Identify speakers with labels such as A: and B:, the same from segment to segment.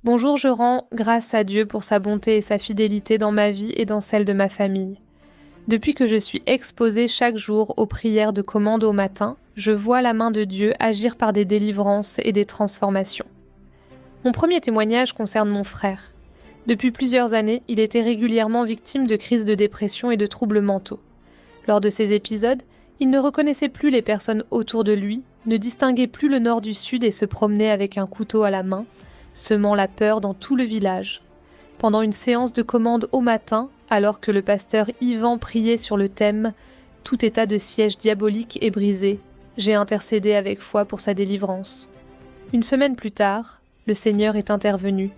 A: Bonjour, je rends grâce à Dieu pour sa bonté et sa fidélité dans ma vie et dans celle de ma famille. Depuis que je suis exposée chaque jour aux prières de commande au matin, je vois la main de Dieu agir par des délivrances et des transformations. Mon premier témoignage concerne mon frère. Depuis plusieurs années, il était régulièrement victime de crises de dépression et de troubles mentaux. Lors de ces épisodes, il ne reconnaissait plus les personnes autour de lui, ne distinguait plus le nord du sud et se promenait avec un couteau à la main, semant la peur dans tout le village. Pendant une séance de commande au matin, alors que le pasteur Yvan priait sur le thème « Tout état de siège diabolique est brisé », j'ai intercédé avec foi pour sa délivrance. Une semaine plus tard, le Seigneur est intervenu.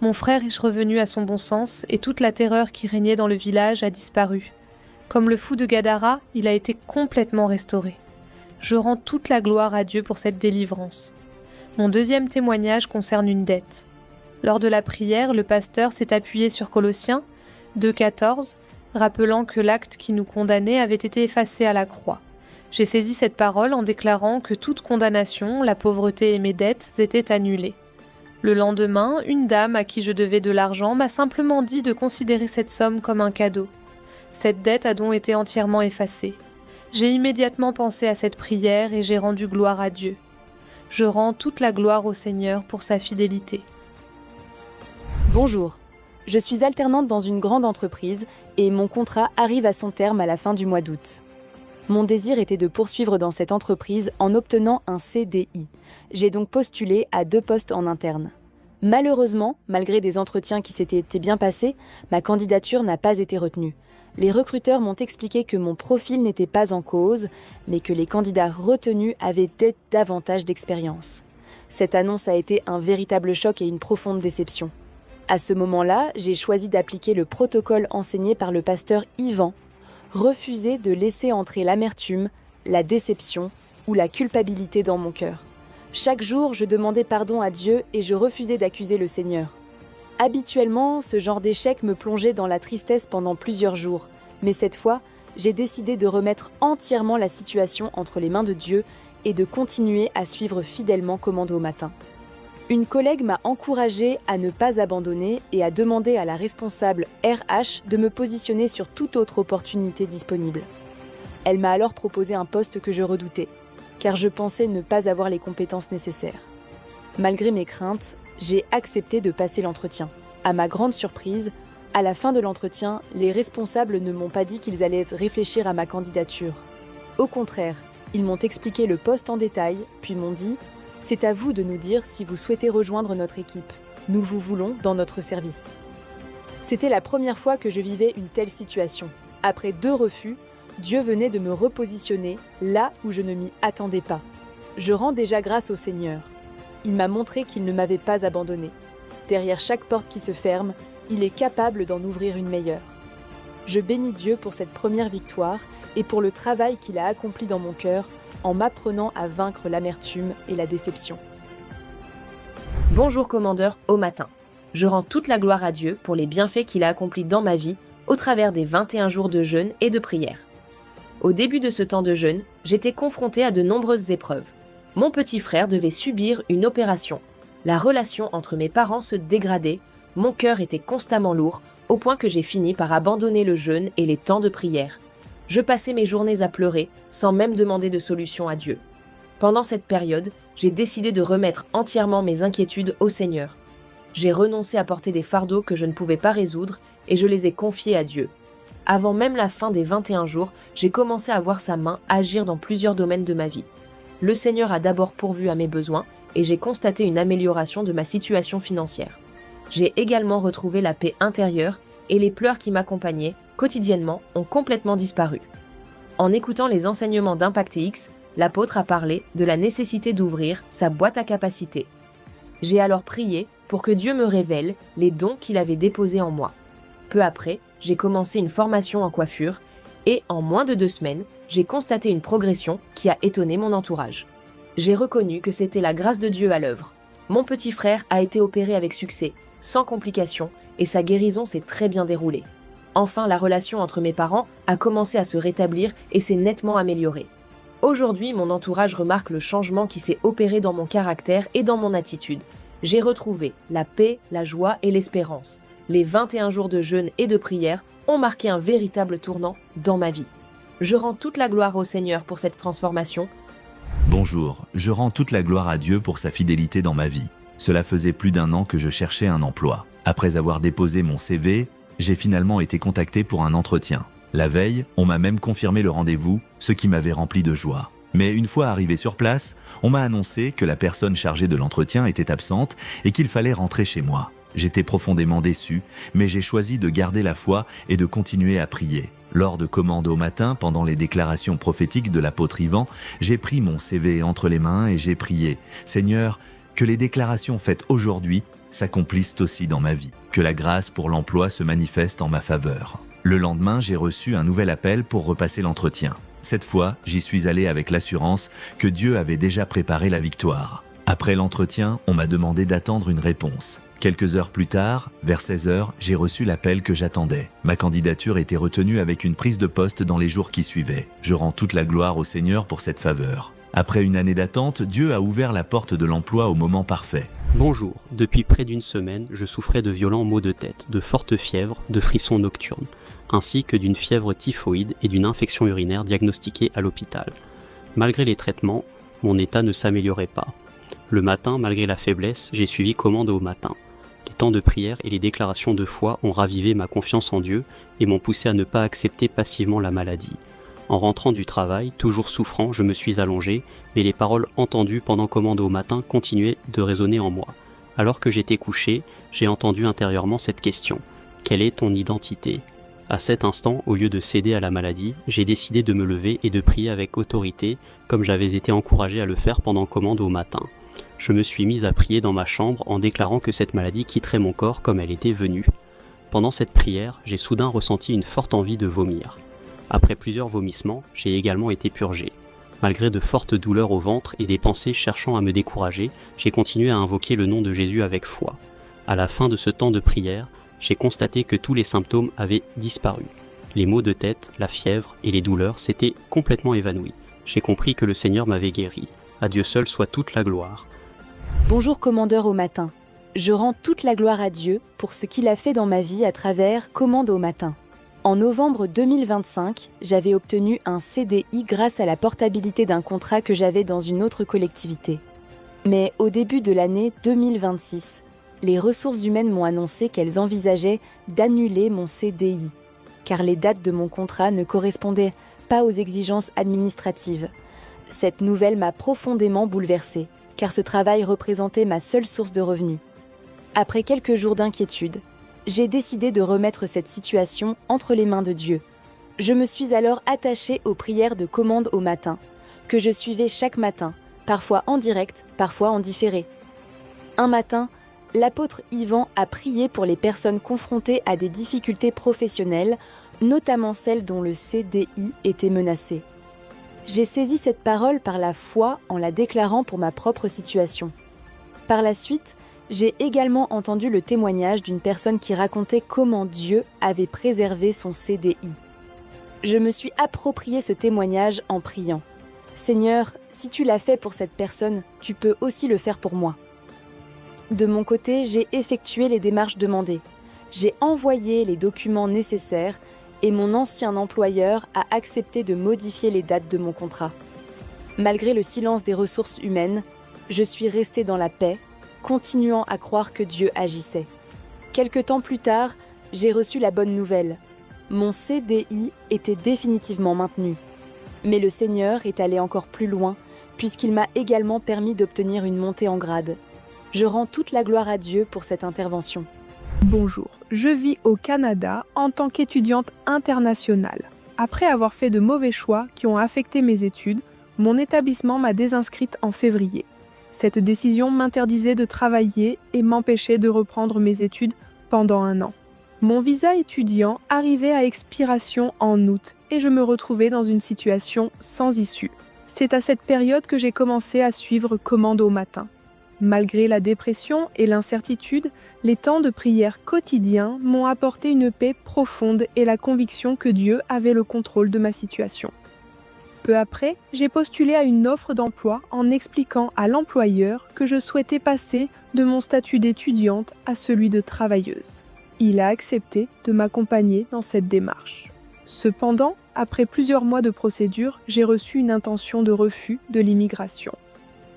A: Mon frère est revenu à son bon sens et toute la terreur qui régnait dans le village a disparu. Comme le fou de Gadara, il a été complètement restauré. Je rends toute la gloire à Dieu pour cette délivrance. Mon deuxième témoignage concerne une dette. Lors de la prière, le pasteur s'est appuyé sur Colossiens 2,14, rappelant que l'acte qui nous condamnait avait été effacé à la croix. J'ai saisi cette parole en déclarant que toute condamnation, la pauvreté et mes dettes étaient annulées. Le lendemain, une dame à qui je devais de l'argent m'a simplement dit de considérer cette somme comme un cadeau. Cette dette a donc été entièrement effacée. J'ai immédiatement pensé à cette prière et j'ai rendu gloire à Dieu. Je rends toute la gloire au Seigneur pour sa fidélité.
B: Bonjour, je suis alternante dans une grande entreprise et mon contrat arrive à son terme à la fin du mois d'août. Mon désir était de poursuivre dans cette entreprise en obtenant un CDI. J'ai donc postulé à 2 postes en interne. Malheureusement, malgré des entretiens qui s'étaient bien passés, ma candidature n'a pas été retenue. Les recruteurs m'ont expliqué que mon profil n'était pas en cause, mais que les candidats retenus avaient davantage d'expérience. Cette annonce a été un véritable choc et une profonde déception. À ce moment-là, j'ai choisi d'appliquer le protocole enseigné par le pasteur Yvan, refuser de laisser entrer l'amertume, la déception ou la culpabilité dans mon cœur. Chaque jour, je demandais pardon à Dieu et je refusais d'accuser le Seigneur. Habituellement, ce genre d'échec me plongeait dans la tristesse pendant plusieurs jours, mais cette fois, j'ai décidé de remettre entièrement la situation entre les mains de Dieu et de continuer à suivre fidèlement commande au matin. Une collègue m'a encouragée à ne pas abandonner et à demander à la responsable RH de me positionner sur toute autre opportunité disponible. Elle m'a alors proposé un poste que je redoutais, car je pensais ne pas avoir les compétences nécessaires. Malgré mes craintes, j'ai accepté de passer l'entretien. À ma grande surprise, à la fin de l'entretien, les responsables ne m'ont pas dit qu'ils allaient réfléchir à ma candidature. Au contraire, ils m'ont expliqué le poste en détail, puis m'ont dit « C'est à vous de nous dire si vous souhaitez rejoindre notre équipe. Nous vous voulons dans notre service. » C'était la première fois que je vivais une telle situation. Après 2 refus, Dieu venait de me repositionner là où je ne m'y attendais pas. Je rends déjà grâce au Seigneur. Il m'a montré qu'il ne m'avait pas abandonné. Derrière chaque porte qui se ferme, il est capable d'en ouvrir une meilleure. Je bénis Dieu pour cette première victoire et pour le travail qu'il a accompli dans mon cœur en m'apprenant à vaincre l'amertume et la déception.
C: Bonjour commandeur au matin. Je rends toute la gloire à Dieu pour les bienfaits qu'il a accomplis dans ma vie au travers des 21 jours de jeûne et de prière. Au début de ce temps de jeûne, j'étais confrontée à de nombreuses épreuves. Mon petit frère devait subir une opération. La relation entre mes parents se dégradait, mon cœur était constamment lourd, au point que j'ai fini par abandonner le jeûne et les temps de prière. Je passais mes journées à pleurer, sans même demander de solution à Dieu. Pendant cette période, j'ai décidé de remettre entièrement mes inquiétudes au Seigneur. J'ai renoncé à porter des fardeaux que je ne pouvais pas résoudre et je les ai confiés à Dieu. Avant même la fin des 21 jours, j'ai commencé à voir sa main agir dans plusieurs domaines de ma vie. Le Seigneur a d'abord pourvu à mes besoins et j'ai constaté une amélioration de ma situation financière. J'ai également retrouvé la paix intérieure et les pleurs qui m'accompagnaient quotidiennement ont complètement disparu. En écoutant les enseignements d'ImpactX, l'apôtre a parlé de la nécessité d'ouvrir sa boîte à capacités. J'ai alors prié pour que Dieu me révèle les dons qu'il avait déposés en moi. Peu après, j'ai commencé une formation en coiffure et en moins de 2 semaines, j'ai constaté une progression qui a étonné mon entourage. J'ai reconnu que c'était la grâce de Dieu à l'œuvre. Mon petit frère a été opéré avec succès, sans complications, et sa guérison s'est très bien déroulée. Enfin, la relation entre mes parents a commencé à se rétablir et s'est nettement améliorée. Aujourd'hui, mon entourage remarque le changement qui s'est opéré dans mon caractère et dans mon attitude. J'ai retrouvé la paix, la joie et l'espérance. Les 21 jours de jeûne et de prière ont marqué un véritable tournant dans ma vie. Je rends toute la gloire au Seigneur pour cette transformation.
D: Bonjour, je rends toute la gloire à Dieu pour sa fidélité dans ma vie. Cela faisait plus d'1 an que je cherchais un emploi. Après avoir déposé mon CV, j'ai finalement été contacté pour un entretien. La veille, on m'a même confirmé le rendez-vous, ce qui m'avait rempli de joie. Mais une fois arrivé sur place, on m'a annoncé que la personne chargée de l'entretien était absente et qu'il fallait rentrer chez moi. J'étais profondément déçu, mais j'ai choisi de garder la foi et de continuer à prier. Lors de commandes au matin, pendant les déclarations prophétiques de l'apôtre Ivan, j'ai pris mon CV entre les mains et j'ai prié « Seigneur, que les déclarations faites aujourd'hui s'accomplissent aussi dans ma vie, que la grâce pour l'emploi se manifeste en ma faveur. » Le lendemain, j'ai reçu un nouvel appel pour repasser l'entretien. Cette fois, j'y suis allé avec l'assurance que Dieu avait déjà préparé la victoire. Après l'entretien, on m'a demandé d'attendre une réponse. Quelques heures plus tard, vers 16h, j'ai reçu l'appel que j'attendais. Ma candidature était retenue avec une prise de poste dans les jours qui suivaient. Je rends toute la gloire au Seigneur pour cette faveur. Après une année d'attente, Dieu a ouvert la porte de l'emploi au moment parfait.
E: Bonjour, depuis près d'1 semaine, je souffrais de violents maux de tête, de fortes fièvres, de frissons nocturnes, ainsi que d'une fièvre typhoïde et d'une infection urinaire diagnostiquée à l'hôpital. Malgré les traitements, mon état ne s'améliorait pas. Le matin, malgré la faiblesse, j'ai suivi commande au matin. Les temps de prière et les déclarations de foi ont ravivé ma confiance en Dieu et m'ont poussé à ne pas accepter passivement la maladie. En rentrant du travail, toujours souffrant, je me suis allongé, mais les paroles entendues pendant commande au matin continuaient de résonner en moi. Alors que j'étais couché, j'ai entendu intérieurement cette question : quelle est ton identité ? À cet instant, au lieu de céder à la maladie, j'ai décidé de me lever et de prier avec autorité, comme j'avais été encouragé à le faire pendant commande au matin. Je me suis mis à prier dans ma chambre en déclarant que cette maladie quitterait mon corps comme elle était venue. Pendant cette prière, j'ai soudain ressenti une forte envie de vomir. Après plusieurs vomissements, j'ai également été purgé. Malgré de fortes douleurs au ventre et des pensées cherchant à me décourager, j'ai continué à invoquer le nom de Jésus avec foi. À la fin de ce temps de prière, j'ai constaté que tous les symptômes avaient disparu. Les maux de tête, la fièvre et les douleurs s'étaient complètement évanouis. J'ai compris que le Seigneur m'avait guéri. À Dieu seul soit toute la gloire.
B: Bonjour commandeur au matin. Je rends toute la gloire à Dieu pour ce qu'il a fait dans ma vie à travers Commande au matin. En novembre 2025, j'avais obtenu un CDI grâce à la portabilité d'un contrat que j'avais dans une autre collectivité. Mais au début de l'année 2026, les ressources humaines m'ont annoncé qu'elles envisageaient d'annuler mon CDI, car les dates de mon contrat ne correspondaient pas aux exigences administratives. Cette nouvelle m'a profondément bouleversée, car ce travail représentait ma seule source de revenus. Après quelques jours d'inquiétude, j'ai décidé de remettre cette situation entre les mains de Dieu. Je me suis alors attachée aux prières de commande au matin, que je suivais chaque matin, parfois en direct, parfois en différé. Un matin, l'apôtre Ivan a prié pour les personnes confrontées à des difficultés professionnelles, notamment celles dont le CDI était menacé. J'ai saisi cette parole par la foi en la déclarant pour ma propre situation. Par la suite, j'ai également entendu le témoignage d'une personne qui racontait comment Dieu avait préservé son CDI. Je me suis approprié ce témoignage en priant. « Seigneur, si tu l'as fait pour cette personne, tu peux aussi le faire pour moi. » De mon côté, j'ai effectué les démarches demandées. J'ai envoyé les documents nécessaires et mon ancien employeur a accepté de modifier les dates de mon contrat. Malgré le silence des ressources humaines, je suis restée dans la paix, continuant à croire que Dieu agissait. Quelque temps plus tard, j'ai reçu la bonne nouvelle. Mon CDI était définitivement maintenu. Mais le Seigneur est allé encore plus loin, puisqu'il m'a également permis d'obtenir une montée en grade. Je rends toute la gloire à Dieu pour cette intervention.
F: Bonjour, je vis au Canada en tant qu'étudiante internationale. Après avoir fait de mauvais choix qui ont affecté mes études, mon établissement m'a désinscrite en février. Cette décision m'interdisait de travailler et m'empêchait de reprendre mes études pendant 1 an. Mon visa étudiant arrivait à expiration en août et je me retrouvais dans une situation sans issue. C'est à cette période que j'ai commencé à suivre Commande au matin. Malgré la dépression et l'incertitude, les temps de prière quotidiens m'ont apporté une paix profonde et la conviction que Dieu avait le contrôle de ma situation. Peu après, j'ai postulé à une offre d'emploi en expliquant à l'employeur que je souhaitais passer de mon statut d'étudiante à celui de travailleuse. Il a accepté de m'accompagner dans cette démarche. Cependant, après plusieurs mois de procédure, j'ai reçu une intention de refus de l'immigration.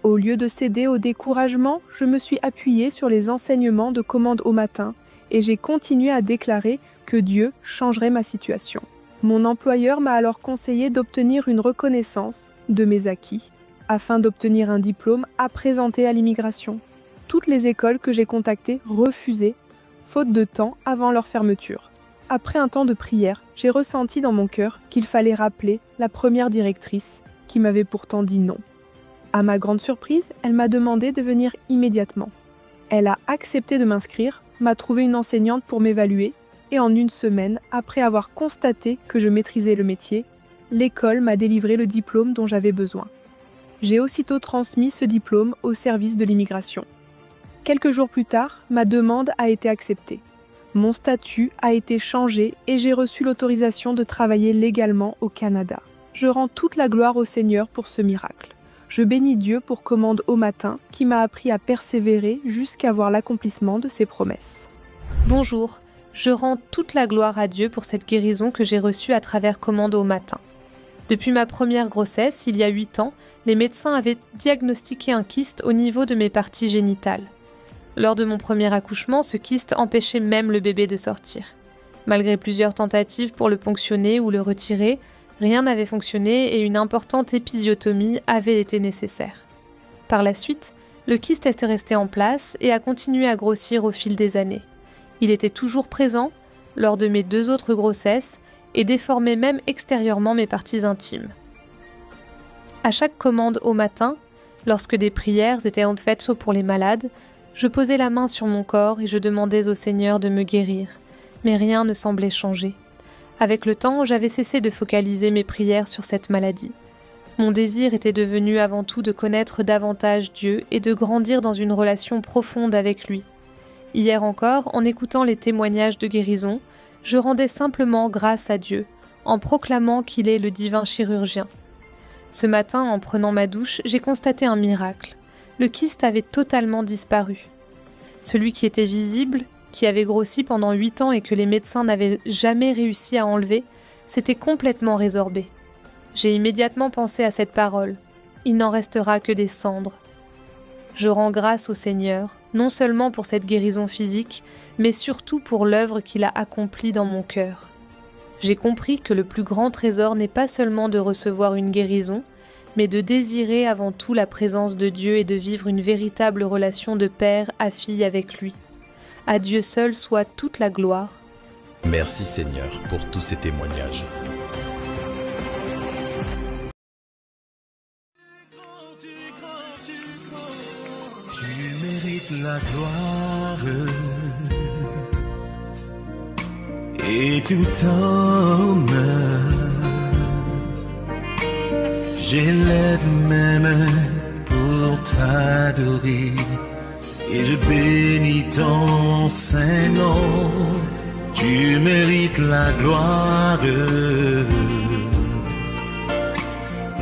F: Au lieu de céder au découragement, je me suis appuyée sur les enseignements de Commande au matin et j'ai continué à déclarer que Dieu changerait ma situation. Mon employeur m'a alors conseillé d'obtenir une reconnaissance de mes acquis afin d'obtenir un diplôme à présenter à l'immigration. Toutes les écoles que j'ai contactées refusaient, faute de temps avant leur fermeture. Après un temps de prière, j'ai ressenti dans mon cœur qu'il fallait rappeler la première directrice qui m'avait pourtant dit non. À ma grande surprise, elle m'a demandé de venir immédiatement. Elle a accepté de m'inscrire, m'a trouvé une enseignante pour m'évaluer et en une semaine, après avoir constaté que je maîtrisais le métier, l'école m'a délivré le diplôme dont j'avais besoin. J'ai aussitôt transmis ce diplôme au service de l'immigration. Quelques jours plus tard, ma demande a été acceptée. Mon statut a été changé et j'ai reçu l'autorisation de travailler légalement au Canada. Je rends toute la gloire au Seigneur pour ce miracle. Je bénis Dieu pour Commande au matin qui m'a appris à persévérer jusqu'à voir l'accomplissement de ses promesses.
A: Bonjour, je rends toute la gloire à Dieu pour cette guérison que j'ai reçue à travers Commande au matin. Depuis ma première grossesse, il y a 8 ans, les médecins avaient diagnostiqué un kyste au niveau de mes parties génitales. Lors de mon premier accouchement, ce kyste empêchait même le bébé de sortir. Malgré plusieurs tentatives pour le ponctionner ou le retirer, rien n'avait fonctionné et une importante épisiotomie avait été nécessaire. Par la suite, le kyste est resté en place et a continué à grossir au fil des années. Il était toujours présent lors de mes 2 autres grossesses et déformait même extérieurement mes parties intimes. À chaque commande au matin, lorsque des prières étaient faites pour les malades, je posais la main sur mon corps et je demandais au Seigneur de me guérir, mais rien ne semblait changer. Avec le temps, j'avais cessé de focaliser mes prières sur cette maladie. Mon désir était devenu avant tout de connaître davantage Dieu et de grandir dans une relation profonde avec lui. Hier encore, en écoutant les témoignages de guérison, je rendais simplement grâce à Dieu, en proclamant qu'il est le divin chirurgien. Ce matin, en prenant ma douche, j'ai constaté un miracle. Le kyste avait totalement disparu. Celui qui était visible, qui avait grossi pendant 8 ans et que les médecins n'avaient jamais réussi à enlever, s'était complètement résorbé. J'ai immédiatement pensé à cette parole. Il n'en restera que des cendres. Je rends grâce au Seigneur, non seulement pour cette guérison physique, mais surtout pour l'œuvre qu'il a accomplie dans mon cœur. J'ai compris que le plus grand trésor n'est pas seulement de recevoir une guérison, mais de désirer avant tout la présence de Dieu et de vivre une véritable relation de père à fille avec lui. À Dieu seul soit toute la gloire.
G: Merci Seigneur pour tous ces témoignages.
H: Tu mérites la gloire et tout honneur. J'élève mes mains pour t'adorer et je bénis ton Saint-Nom. Tu mérites la gloire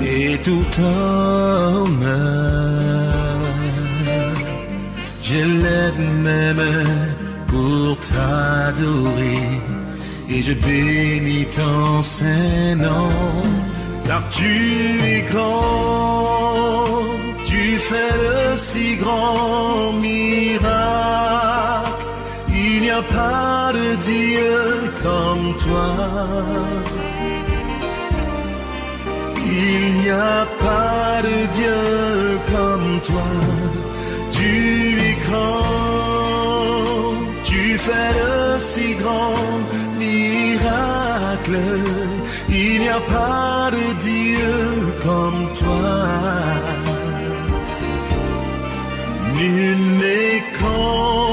H: et tout honneur. J'élève mes mains pour t'adorer et je bénis ton Saint-Nom. Car tu es grand, tu fais de si grands miracles. Il n'y a pas de Dieu comme toi. Il n'y a pas de Dieu comme toi. Tu es grand, tu fais de si grands miracles. Il n'y a pas de Dieu comme toi. Nul n'est comme